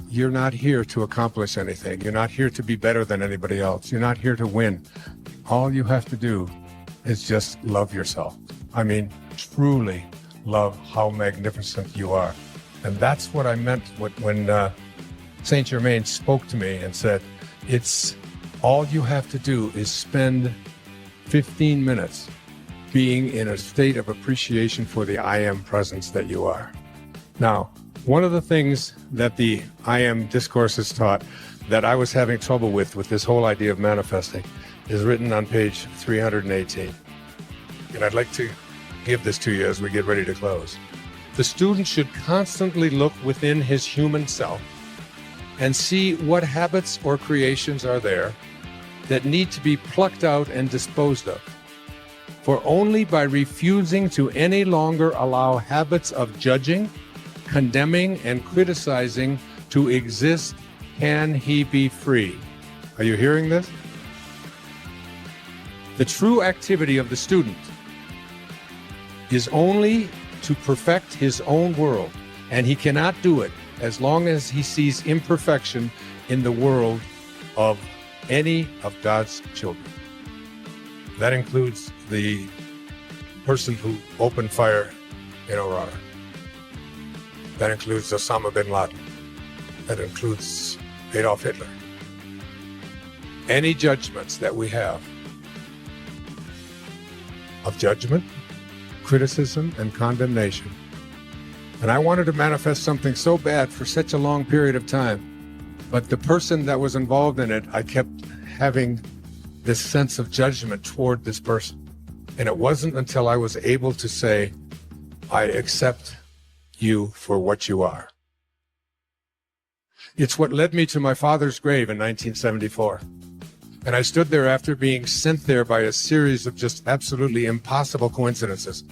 you're not here to accomplish anything. You're not here to be better than anybody else. You're not here to win. All you have to do is just love yourself. I mean, truly love how magnificent you are. And that's what I meant when Saint Germain spoke to me and said, it's all you have to do is spend 15 minutes being in a state of appreciation for the I am presence that you are. Now, one of the things that the I am discourses taught that I was having trouble with this whole idea of manifesting is written on page 318. And I'd like to give this to you as we get ready to close. The student should constantly look within his human self and see what habits or creations are there that need to be plucked out and disposed of. For only by refusing to any longer allow habits of judging, condemning, and criticizing to exist can he be free. Are you hearing this? The true activity of the student is only to perfect his own world, and he cannot do it as long as he sees imperfection in the world of any of God's children. That includes the person who opened fire in Aurora. That includes Osama bin Laden. That includes Adolf Hitler. Any judgments that we have of judgment, criticism, and condemnation. And I wanted to manifest something so bad for such a long period of time, but the person that was involved in it, I kept having this sense of judgment toward this person. And it wasn't until I was able to say, I accept you for what you are. It's what led me to my father's grave in 1974. And I stood there after being sent there by a series of just absolutely impossible coincidences.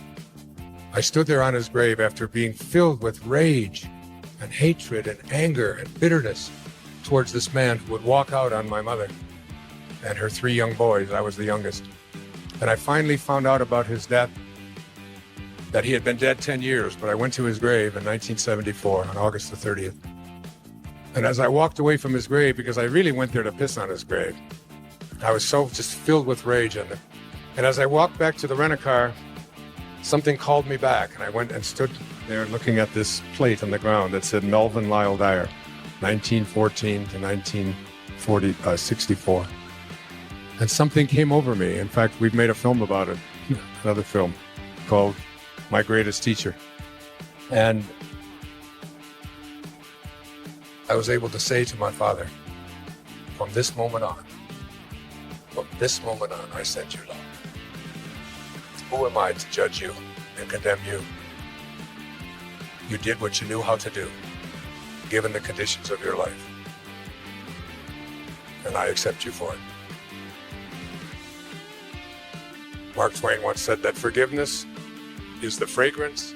I stood there on his grave after being filled with rage and hatred and anger and bitterness towards this man who would walk out on my mother and her 3 young boys. I was the youngest. And I finally found out about his death, that he had been dead 10 years, but I went to his grave in 1974 on August the 30th. And as I walked away from his grave, because I really went there to piss on his grave, I was so just filled with rage. And as I walked back to the rent-a-car, something called me back, and I went and stood there looking at this plate on the ground that said Melvin Lyle Dyer, 1914 to 1964. And something came over me. In fact, we've made a film about it, another film called My Greatest Teacher. And I was able to say to my father, from this moment on, I send you love. Who am I to judge you and condemn you? You did what you knew how to do, given the conditions of your life. And I accept you for it. Mark Twain once said that forgiveness is the fragrance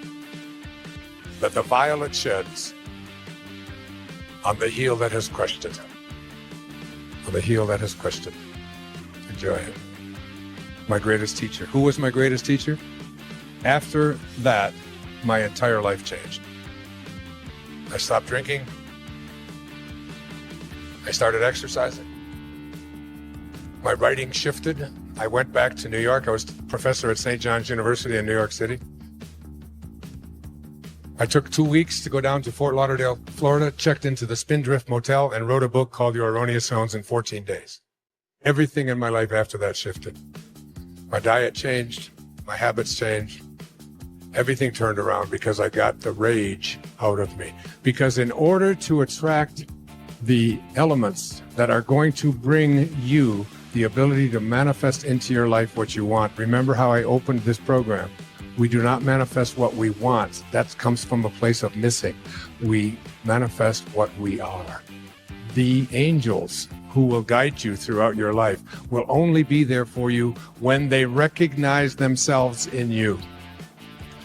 that the violet sheds on the heel that has crushed it. On the heel that has crushed it. Enjoy it. My greatest teacher. Who was my greatest teacher? After that, my entire life changed. I stopped drinking. I started exercising. My writing shifted. I went back to New York. I was a professor at St. John's University in New York City. I took 2 weeks to go down to Fort Lauderdale, Florida, checked into the Spindrift Motel, and wrote a book called Your Erroneous Zones in 14 days. Everything in my life after that shifted. My diet changed. My habits changed. Everything turned around because I got the rage out of me. Because in order to attract the elements that are going to bring you the ability to manifest into your life what you want, remember how I opened this program. We do not manifest what we want. That comes from a place of missing. We manifest what we are. The angels who will guide you throughout your life will only be there for you when they recognize themselves in you.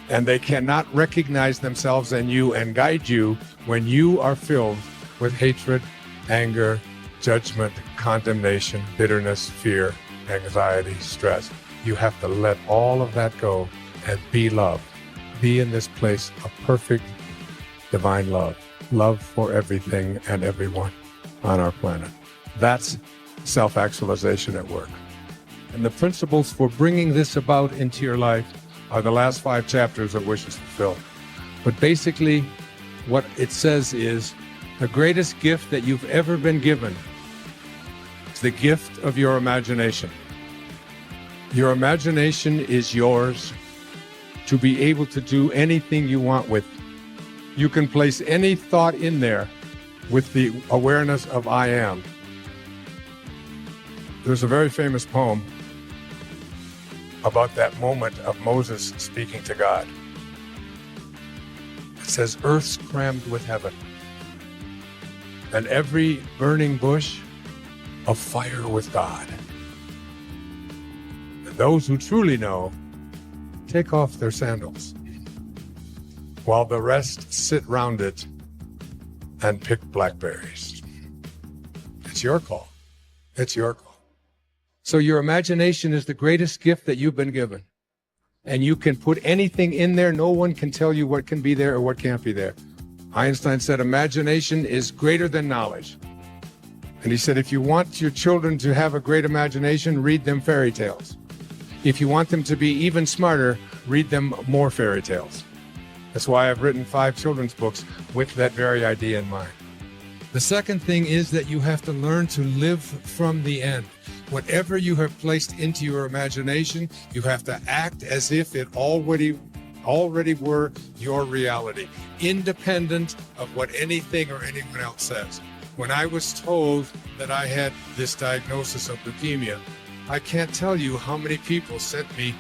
And they cannot recognize themselves in you and guide you when you are filled with hatred, anger, judgment, condemnation, bitterness, fear, anxiety, stress. You have to let all of that go and be love. Be in this place of perfect divine love. love for everything and everyone on our planet. That's self-actualization at work. And the principles for bringing this about into your life are the last 5 chapters of Wishes Fulfilled. But basically, what it says is the greatest gift that you've ever been given is the gift of your imagination. Your imagination is yours to be able to do anything you want with. You can place any thought in there with the awareness of I am. There's a very famous poem about that moment of Moses speaking to God. It says, earth's crammed with heaven, and every burning bush afire with God. And those who truly know take off their sandals, while the rest sit round it and pick blackberries. It's your call. It's your call. So your imagination is the greatest gift that you've been given. And you can put anything in there. No one can tell you what can be there or what can't be there. Einstein said imagination is greater than knowledge. And he said if you want your children to have a great imagination, read them fairy tales. If you want them to be even smarter, read them more fairy tales. That's why I've written 5 children's books with that very idea in mind. The second thing is that you have to learn to live from the end. Whatever you have placed into your imagination, you have to act as if it already were your reality, independent of what anything or anyone else says. When I was told that I had this diagnosis of leukemia, I can't tell you how many people sent me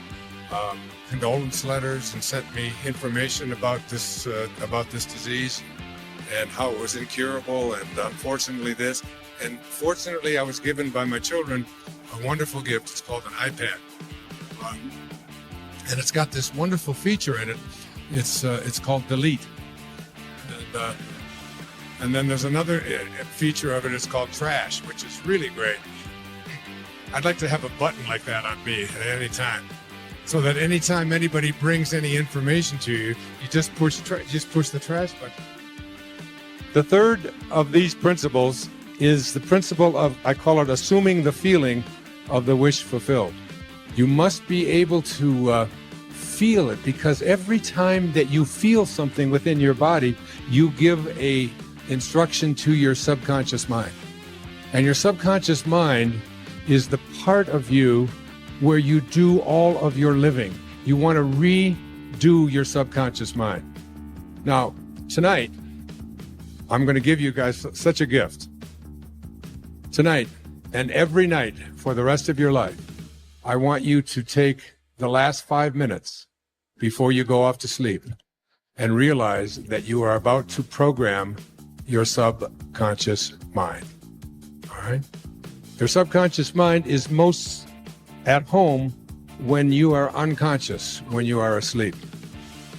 condolence letters and sent me information about this disease and how it was incurable and unfortunately this. And fortunately, I was given by my children a wonderful gift. It's called an iPad. And it's got this wonderful feature in it. It's called Delete. And then there's another feature of it. It's called Trash, which is really great. I'd like to have a button like that on me at any time, so that anytime anybody brings any information to you, you just push the trash button. The third of these principles is the principle of, I call it assuming the feeling of the wish fulfilled. You must be able to feel it, because every time that you feel something within your body, you give a instruction to your subconscious mind. And your subconscious mind is the part of you where you do all of your living. You want to redo your subconscious mind. Now, tonight, I'm going to give you guys such a gift. Tonight and every night for the rest of your life, I want you to take the last 5 minutes before you go off to sleep and realize that you are about to program your subconscious mind. All right? Your subconscious mind is most at home when you are unconscious, when you are asleep.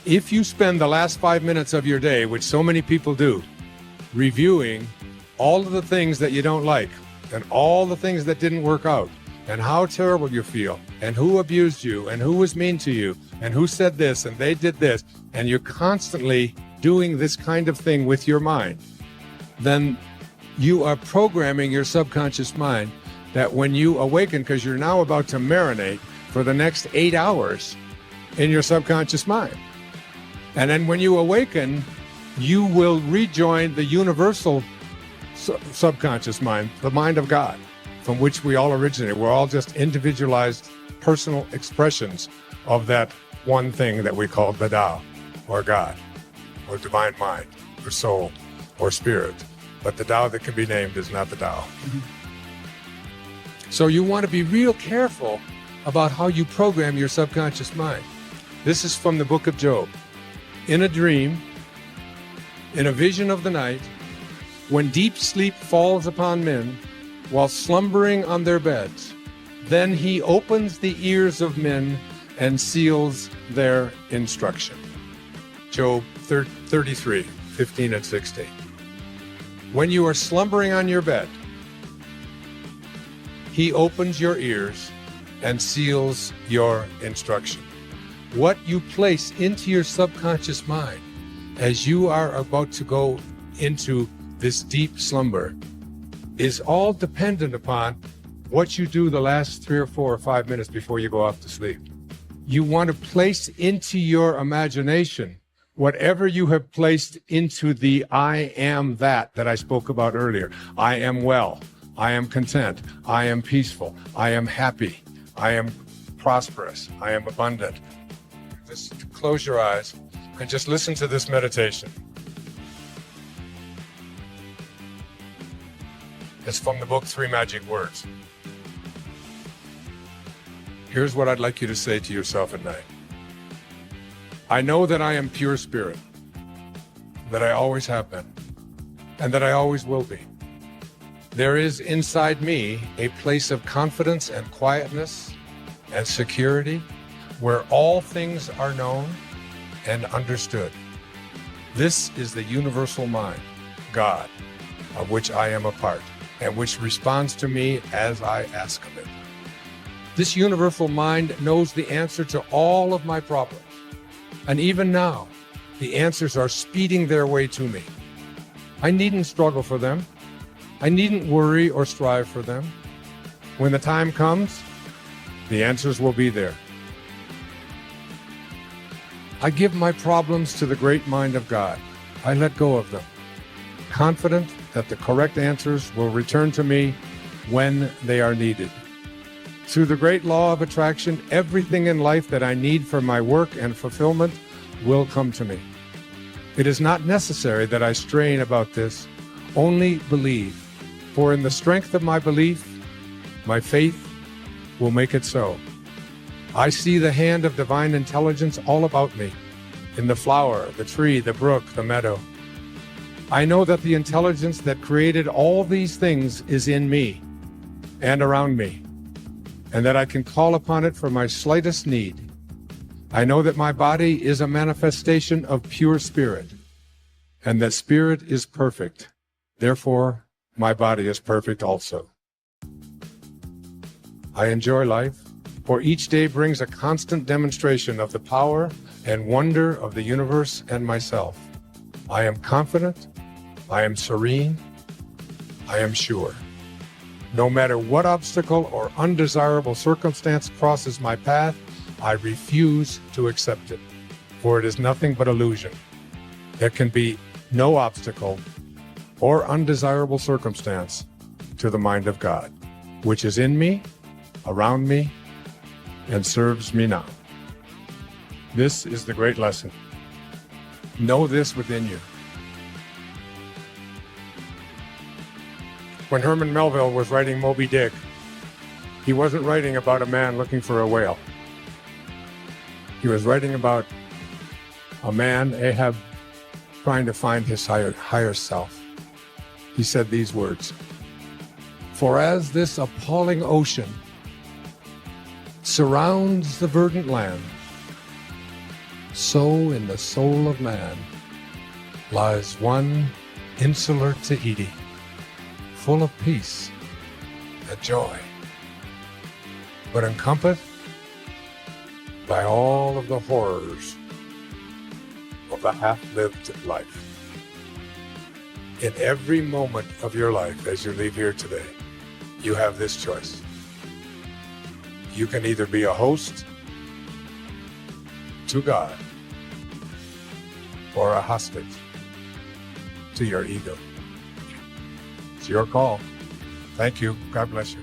If you spend the last 5 minutes of your day, which so many people do, reviewing all of the things that you don't like and all the things that didn't work out and how terrible you feel and who abused you and who was mean to you and who said this and they did this, and you're constantly doing this kind of thing with your mind, then you are programming your subconscious mind that when you awaken, because you're now about to marinate for the next 8 hours in your subconscious mind. And then when you awaken, you will rejoin the universal subconscious mind, the mind of God, from which we all originate. We're all just individualized personal expressions of that one thing that we call the Tao, or God, or divine mind, or soul, or spirit. But the Tao that can be named is not the Tao. So you want to be real careful about how you program your subconscious mind. This is from the book of Job. In a dream, in a vision of the night, when deep sleep falls upon men while slumbering on their beds, then he opens the ears of men and seals their instruction. Job 33, 15 and 16. When you are slumbering on your bed, he opens your ears and seals your instruction. What you place into your subconscious mind as you are about to go into this deep slumber is all dependent upon what you do the last 3 or 4 or 5 minutes before you go off to sleep. You want to place into your imagination whatever you have placed into the I am that I spoke about earlier. I am well. I am content. I am peaceful. I am happy. I am prosperous. I am abundant. Just close your eyes and just listen to this meditation. It's from the book 3 Magic Words. Here's what I'd like you to say to yourself at night. I know that I am pure spirit, that I always have been, and that I always will be. There is inside me a place of confidence and quietness and security where all things are known and understood. This is the universal mind, God, of which I am a part, and which responds to me as I ask of it. This universal mind knows the answer to all of my problems. And even now, the answers are speeding their way to me. I needn't struggle for them. I needn't worry or strive for them. When the time comes, the answers will be there. I give my problems to the great mind of God. I let go of them, confident that the correct answers will return to me when they are needed. Through the great law of attraction, everything in life that I need for my work and fulfillment will come to me. It is not necessary that I strain about this, only believe. For in the strength of my belief, my faith will make it so. I see the hand of divine intelligence all about me, in the flower, the tree, the brook, the meadow. I know that the intelligence that created all these things is in me and around me, and that I can call upon it for my slightest need. I know that my body is a manifestation of pure spirit, and that spirit is perfect. Therefore, my body is perfect also. I enjoy life, for each day brings a constant demonstration of the power and wonder of the universe and myself. I am confident, I am serene, I am sure. No matter what obstacle or undesirable circumstance crosses my path, I refuse to accept it, for it is nothing but illusion. There can be no obstacle or undesirable circumstance to the mind of God, which is in me, around me, and serves me now. This is the great lesson. Know this within you. When Herman Melville was writing Moby Dick, he wasn't writing about a man looking for a whale. He was writing about a man, Ahab, trying to find his higher self. He said these words, "For as this appalling ocean surrounds the verdant land, so in the soul of man lies one insular Tahiti, full of peace and joy, but encompassed by all of the horrors of the half-lived life." In every moment of your life as you leave here today, you have this choice. You can either be a host to God or a hostage to your ego. It's your call. Thank you. God bless you.